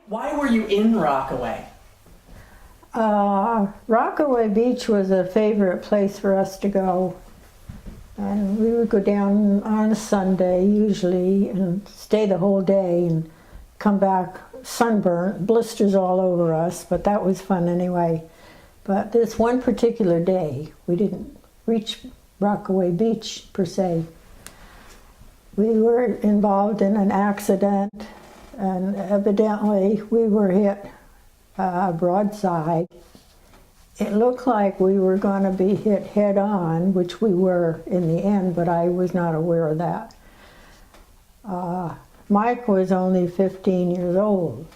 Why were you in Rockaway? Rockaway Beach was a favorite place for us to go. And we would go down on a Sunday usually and stay the whole day and come back sunburnt, blisters all over us, but that was fun anyway. But this one particular day, we didn't reach Rockaway Beach per se. We were involved in an accident, and evidently we were hit broadside. It looked like we were going to be hit head on, which we were in the end, but I was not aware of that. Mike was only 15 years old.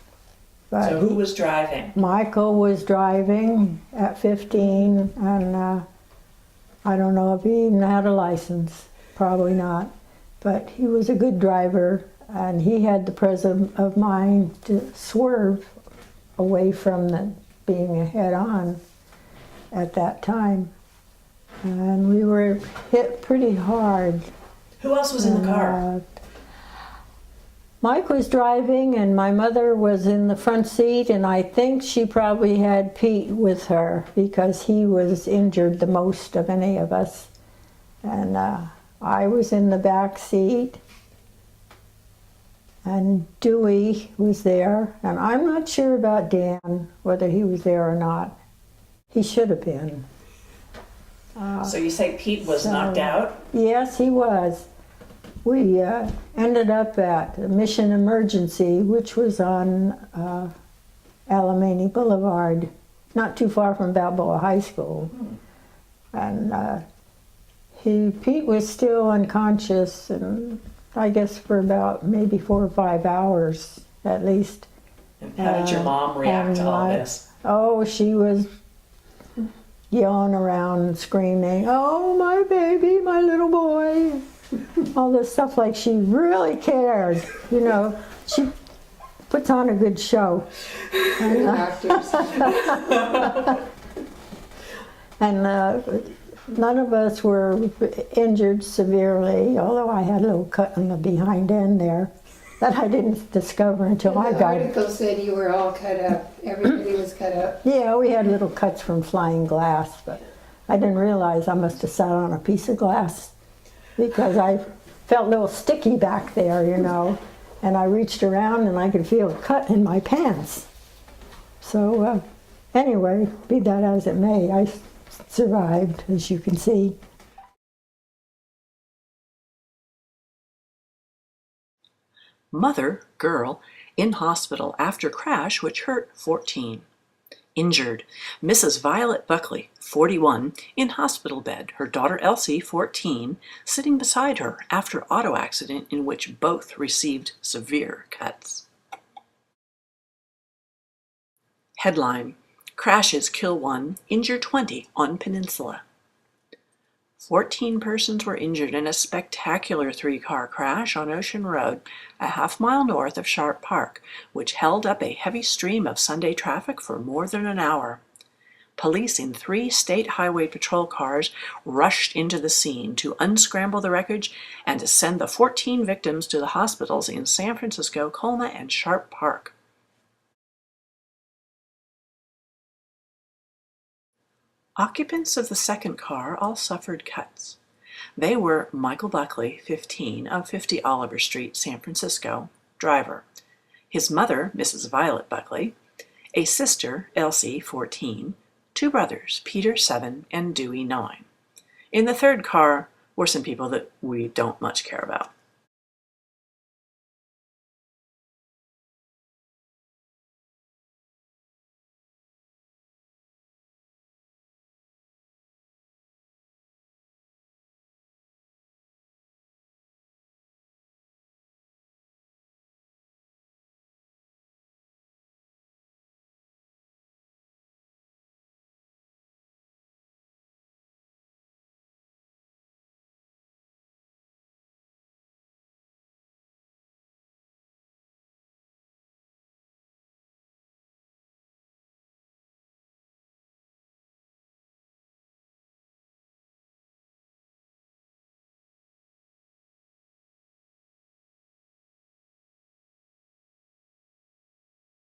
But So who was driving? Michael was driving at 15, and I don't know if he even had a license, probably not. But he was a good driver, and he had the presence of mind to swerve away from being a head-on at that time. And we were hit pretty hard. Who else was in the car? Mike was driving, and my mother was in the front seat, and I think she probably had Pete with her because he was injured the most of any of us. And I was in the back seat, and Dewey was there, and I'm not sure about Dan, whether he was there or not. He should have been. So you say Pete was knocked out? Yes, he was. We ended up at Mission Emergency, which was on Alamany Boulevard, not too far from Balboa High School. And Pete was still unconscious, and I guess for about maybe 4 or 5 hours at least. And how did your mom react to all this? Oh, she was yelling around and screaming, "Oh, my baby, my little boy." All this stuff, like she really cared, you know. She puts on a good show. And, and none of us were injured severely, although I had a little cut on the behind end there that I didn't discover until I The got it. article said you were all cut up. Everybody was cut up. Yeah, we had little cuts from flying glass, but I didn't realize I must have sat on a piece of glass because I felt a little sticky back there, you know, and I reached around and I could feel a cut in my pants. So anyway, be that as it may, I survived, as you can see. Mother, girl, in hospital after crash which hurt 14. Injured, Mrs. Violet Buckley, 41, in hospital bed, her daughter Elsie, 14, sitting beside her after auto accident in which both received severe cuts. Headline: Crashes kill 1, injure 20 on Peninsula. 14 persons were injured in a spectacular 3-car crash on Ocean Road, a half-mile north of Sharp Park, which held up a heavy stream of Sunday traffic for more than an hour. Police in 3 state highway patrol cars rushed into the scene to unscramble the wreckage and to send the 14 victims to the hospitals in San Francisco, Colma, and Sharp Park. Occupants of the second car all suffered cuts. They were Michael Buckley, 15, of 50 Oliver Street, San Francisco, driver; his mother, Mrs. Violet Buckley; a sister, Elsie, 14; 2 brothers, Peter, 7, and Dewey, 9. In the third car were some people that we don't much care about.